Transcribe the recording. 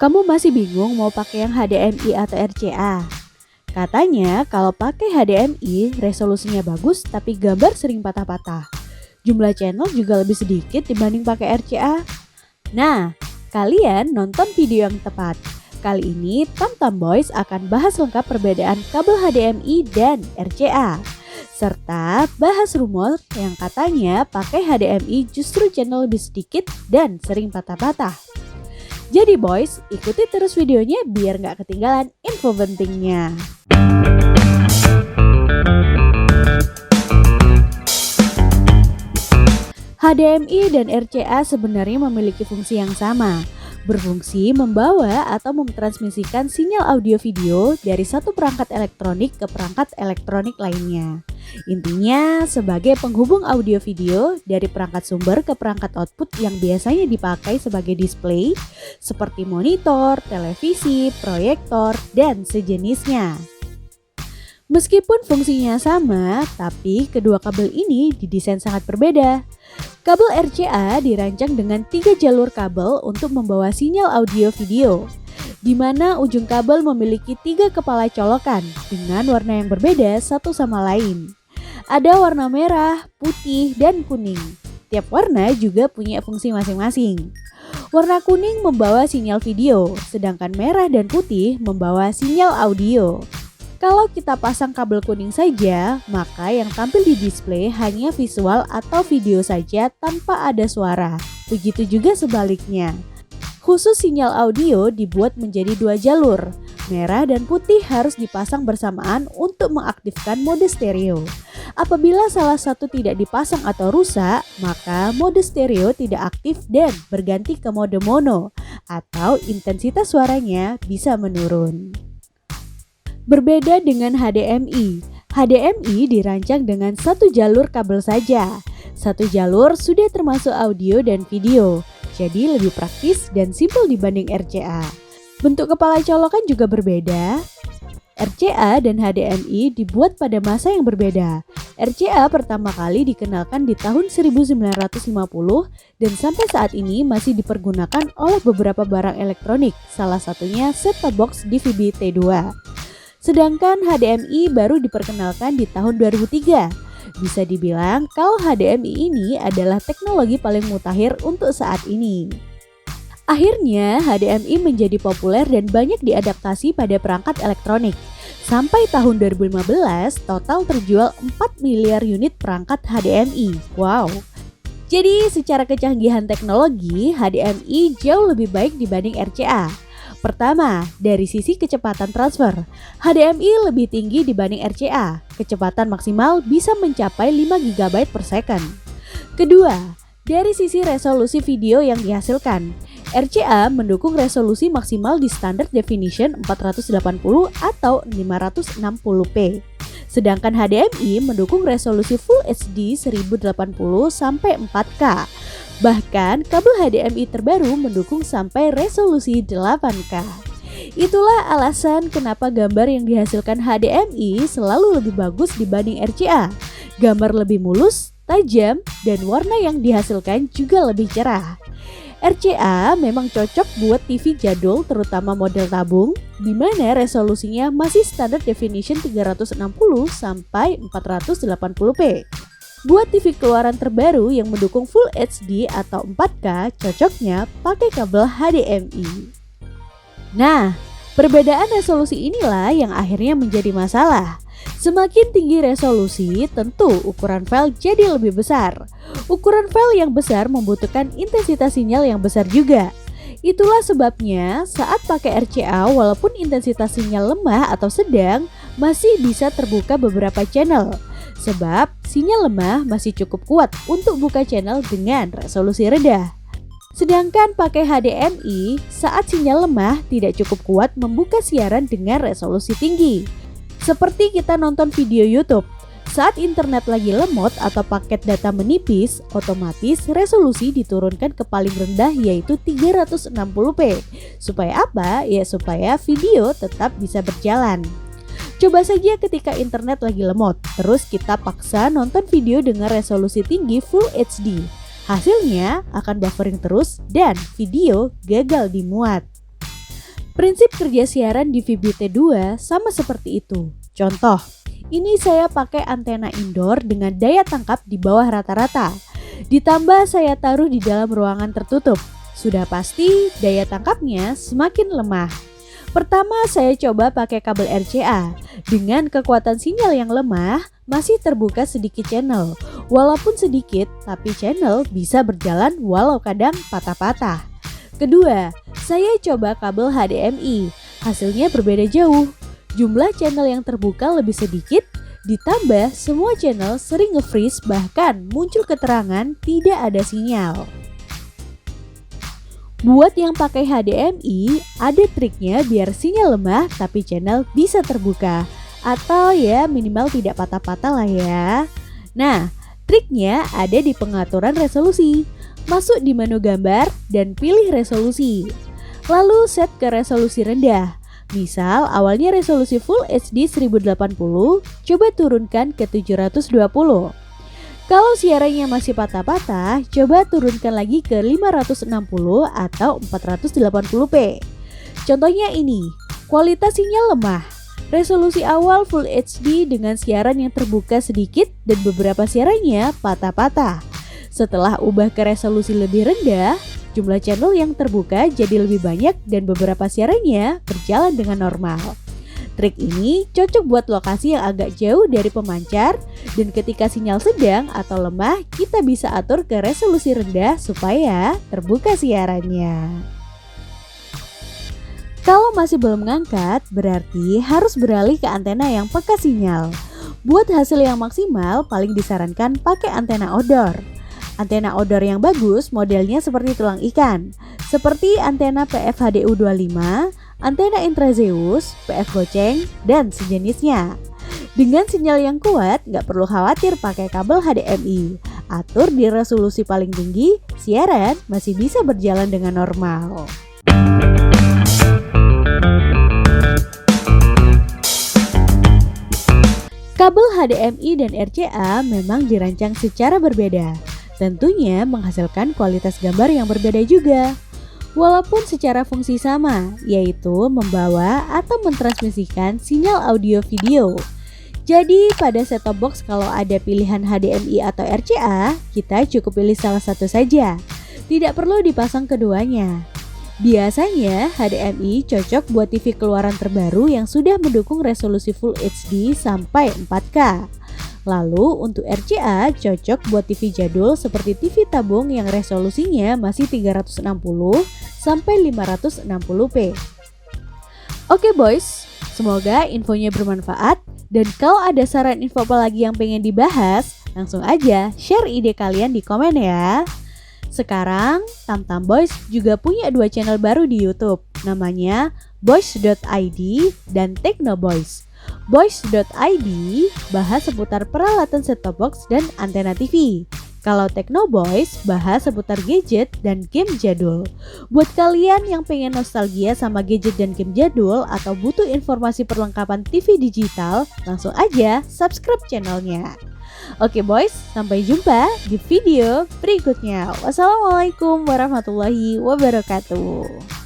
Kamu masih bingung mau pakai yang HDMI atau RCA? Katanya kalau pakai HDMI resolusinya bagus tapi gambar sering patah-patah. Jumlah channel juga lebih sedikit dibanding pakai RCA. Nah, kalian nonton video yang tepat. Kali ini Tamtam Boys akan bahas lengkap perbedaan kabel HDMI dan RCA. Serta bahas rumor yang katanya pakai HDMI justru channel lebih sedikit dan sering patah-patah. Jadi boys, ikuti terus videonya biar nggak ketinggalan info pentingnya. HDMI dan RCA sebenarnya memiliki fungsi yang sama. Berfungsi membawa atau mentransmisikan sinyal audio video dari satu perangkat elektronik ke perangkat elektronik lainnya. Intinya sebagai penghubung audio video dari perangkat sumber ke perangkat output yang biasanya dipakai sebagai display seperti monitor, televisi, proyektor, dan sejenisnya. Meskipun fungsinya sama, tapi kedua kabel ini didesain sangat berbeda. Kabel RCA dirancang dengan 3 jalur kabel untuk membawa sinyal audio video, di mana ujung kabel memiliki 3 kepala colokan dengan warna yang berbeda satu sama lain. Ada warna merah, putih, dan kuning. Tiap warna juga punya fungsi masing-masing. Warna kuning membawa sinyal video, sedangkan merah dan putih membawa sinyal audio. Kalau kita pasang kabel kuning saja, maka yang tampil di display hanya visual atau video saja tanpa ada suara. Begitu juga sebaliknya. Khusus sinyal audio dibuat menjadi 2 jalur. Merah dan putih harus dipasang bersamaan untuk mengaktifkan mode stereo. Apabila salah satu tidak dipasang atau rusak, maka mode stereo tidak aktif dan berganti ke mode mono atau intensitas suaranya bisa menurun. Berbeda dengan HDMI. HDMI dirancang dengan 1 jalur kabel saja. 1 jalur sudah termasuk audio dan video, jadi lebih praktis dan simpel dibanding RCA. Bentuk kepala colokan juga berbeda. RCA dan HDMI dibuat pada masa yang berbeda. RCA pertama kali dikenalkan di tahun 1950 dan sampai saat ini masih dipergunakan oleh beberapa barang elektronik, salah satunya set-top box DVD T2. Sedangkan HDMI baru diperkenalkan di tahun 2003. Bisa dibilang kalau HDMI ini adalah teknologi paling mutakhir untuk saat ini. Akhirnya HDMI menjadi populer dan banyak diadaptasi pada perangkat elektronik. Sampai tahun 2015 total terjual 4 miliar unit perangkat HDMI. Wow! Jadi secara kecanggihan teknologi HDMI jauh lebih baik dibanding RCA. Pertama, dari sisi kecepatan transfer, HDMI lebih tinggi dibanding RCA. Kecepatan maksimal bisa mencapai 5 GB per second. Kedua, dari sisi resolusi video yang dihasilkan, RCA mendukung resolusi maksimal di standard definition 480 atau 560p. Sedangkan HDMI mendukung resolusi Full HD 1080 sampai 4K. Bahkan kabel HDMI terbaru mendukung sampai resolusi 8K. Itulah alasan kenapa gambar yang dihasilkan HDMI selalu lebih bagus dibanding RCA. Gambar lebih mulus, tajam, dan warna yang dihasilkan juga lebih cerah. RCA memang cocok buat TV jadul terutama model tabung, di mana resolusinya masih standar definition 360 sampai 480p. Buat TV keluaran terbaru yang mendukung Full HD atau 4K, cocoknya pakai kabel HDMI. Nah, perbedaan resolusi inilah yang akhirnya menjadi masalah. Semakin tinggi resolusi, tentu ukuran file jadi lebih besar. Ukuran file yang besar membutuhkan intensitas sinyal yang besar juga. Itulah sebabnya saat pakai RCA walaupun intensitas sinyal lemah atau sedang, masih bisa terbuka beberapa channel. Sebab sinyal lemah masih cukup kuat untuk buka channel dengan resolusi rendah. Sedangkan pakai HDMI, saat sinyal lemah tidak cukup kuat membuka siaran dengan resolusi tinggi. Seperti kita nonton video YouTube, saat internet lagi lemot atau paket data menipis, otomatis resolusi diturunkan ke paling rendah yaitu 360p. Supaya apa? Ya supaya video tetap bisa berjalan. Coba saja ketika internet lagi lemot, terus kita paksa nonton video dengan resolusi tinggi Full HD. Hasilnya akan buffering terus dan video gagal dimuat. Prinsip kerja siaran di VBT2 sama seperti itu. Contoh, ini saya pakai antena indoor dengan daya tangkap di bawah rata-rata. Ditambah saya taruh di dalam ruangan tertutup. Sudah pasti daya tangkapnya semakin lemah. Pertama saya coba pakai kabel RCA. Dengan kekuatan sinyal yang lemah, masih terbuka sedikit channel. Walaupun sedikit, tapi channel bisa berjalan walau kadang patah-patah. Kedua, saya coba kabel HDMI. Hasilnya berbeda jauh. Jumlah channel yang terbuka lebih sedikit, ditambah semua channel sering nge-freeze, bahkan muncul keterangan tidak ada sinyal. Buat yang pakai HDMI, ada triknya biar sinyal lemah tapi channel bisa terbuka. Atau ya minimal tidak patah-patah lah ya. Nah, triknya ada di pengaturan resolusi. Masuk di menu gambar dan pilih resolusi. Lalu set ke resolusi rendah. Misal awalnya resolusi Full HD 1080, coba turunkan ke 720. Kalau siarannya masih patah-patah, coba turunkan lagi ke 560 atau 480p. Contohnya ini, kualitas sinyal lemah. Resolusi awal Full HD dengan siaran yang terbuka sedikit dan beberapa siarannya patah-patah. Setelah ubah ke resolusi lebih rendah, jumlah channel yang terbuka jadi lebih banyak dan beberapa siarannya berjalan dengan normal. Trik ini cocok buat lokasi yang agak jauh dari pemancar dan ketika sinyal sedang atau lemah kita bisa atur ke resolusi rendah supaya terbuka siarannya. Kalau masih belum mengangkat berarti harus beralih ke antena yang peka sinyal. Buat hasil yang maksimal paling disarankan pakai antena outdoor. Antena outdoor yang bagus modelnya seperti tulang ikan, seperti antena PF-HDU25, antena Intrazeus, PF Goceng, dan sejenisnya. Dengan sinyal yang kuat, nggak perlu khawatir pakai kabel HDMI. Atur di resolusi paling tinggi, siaran masih bisa berjalan dengan normal. Kabel HDMI dan RCA memang dirancang secara berbeda. Tentunya menghasilkan kualitas gambar yang berbeda juga. Walaupun secara fungsi sama, yaitu membawa atau mentransmisikan sinyal audio video. Jadi pada set-top box kalau ada pilihan HDMI atau RCA, kita cukup pilih salah satu saja. Tidak perlu dipasang keduanya. Biasanya HDMI cocok buat TV keluaran terbaru yang sudah mendukung resolusi Full HD sampai 4K. Lalu untuk RCA cocok buat TV jadul seperti TV tabung yang resolusinya masih 360 sampai 560p. Oke boys, semoga infonya bermanfaat dan kalau ada saran info apa lagi yang pengen dibahas, langsung aja share ide kalian di komen ya. Sekarang Tamtam Boys juga punya 2 channel baru di YouTube, namanya boys.id dan Techno Boys. Boys.id bahas seputar peralatan set-top box dan antena TV. Kalau Techno Boys bahas seputar gadget dan game jadul. Buat kalian yang pengen nostalgia sama gadget dan game jadul atau butuh informasi perlengkapan TV digital, langsung aja subscribe channelnya. Oke boys, sampai jumpa di video berikutnya. Wassalamualaikum warahmatullahi wabarakatuh.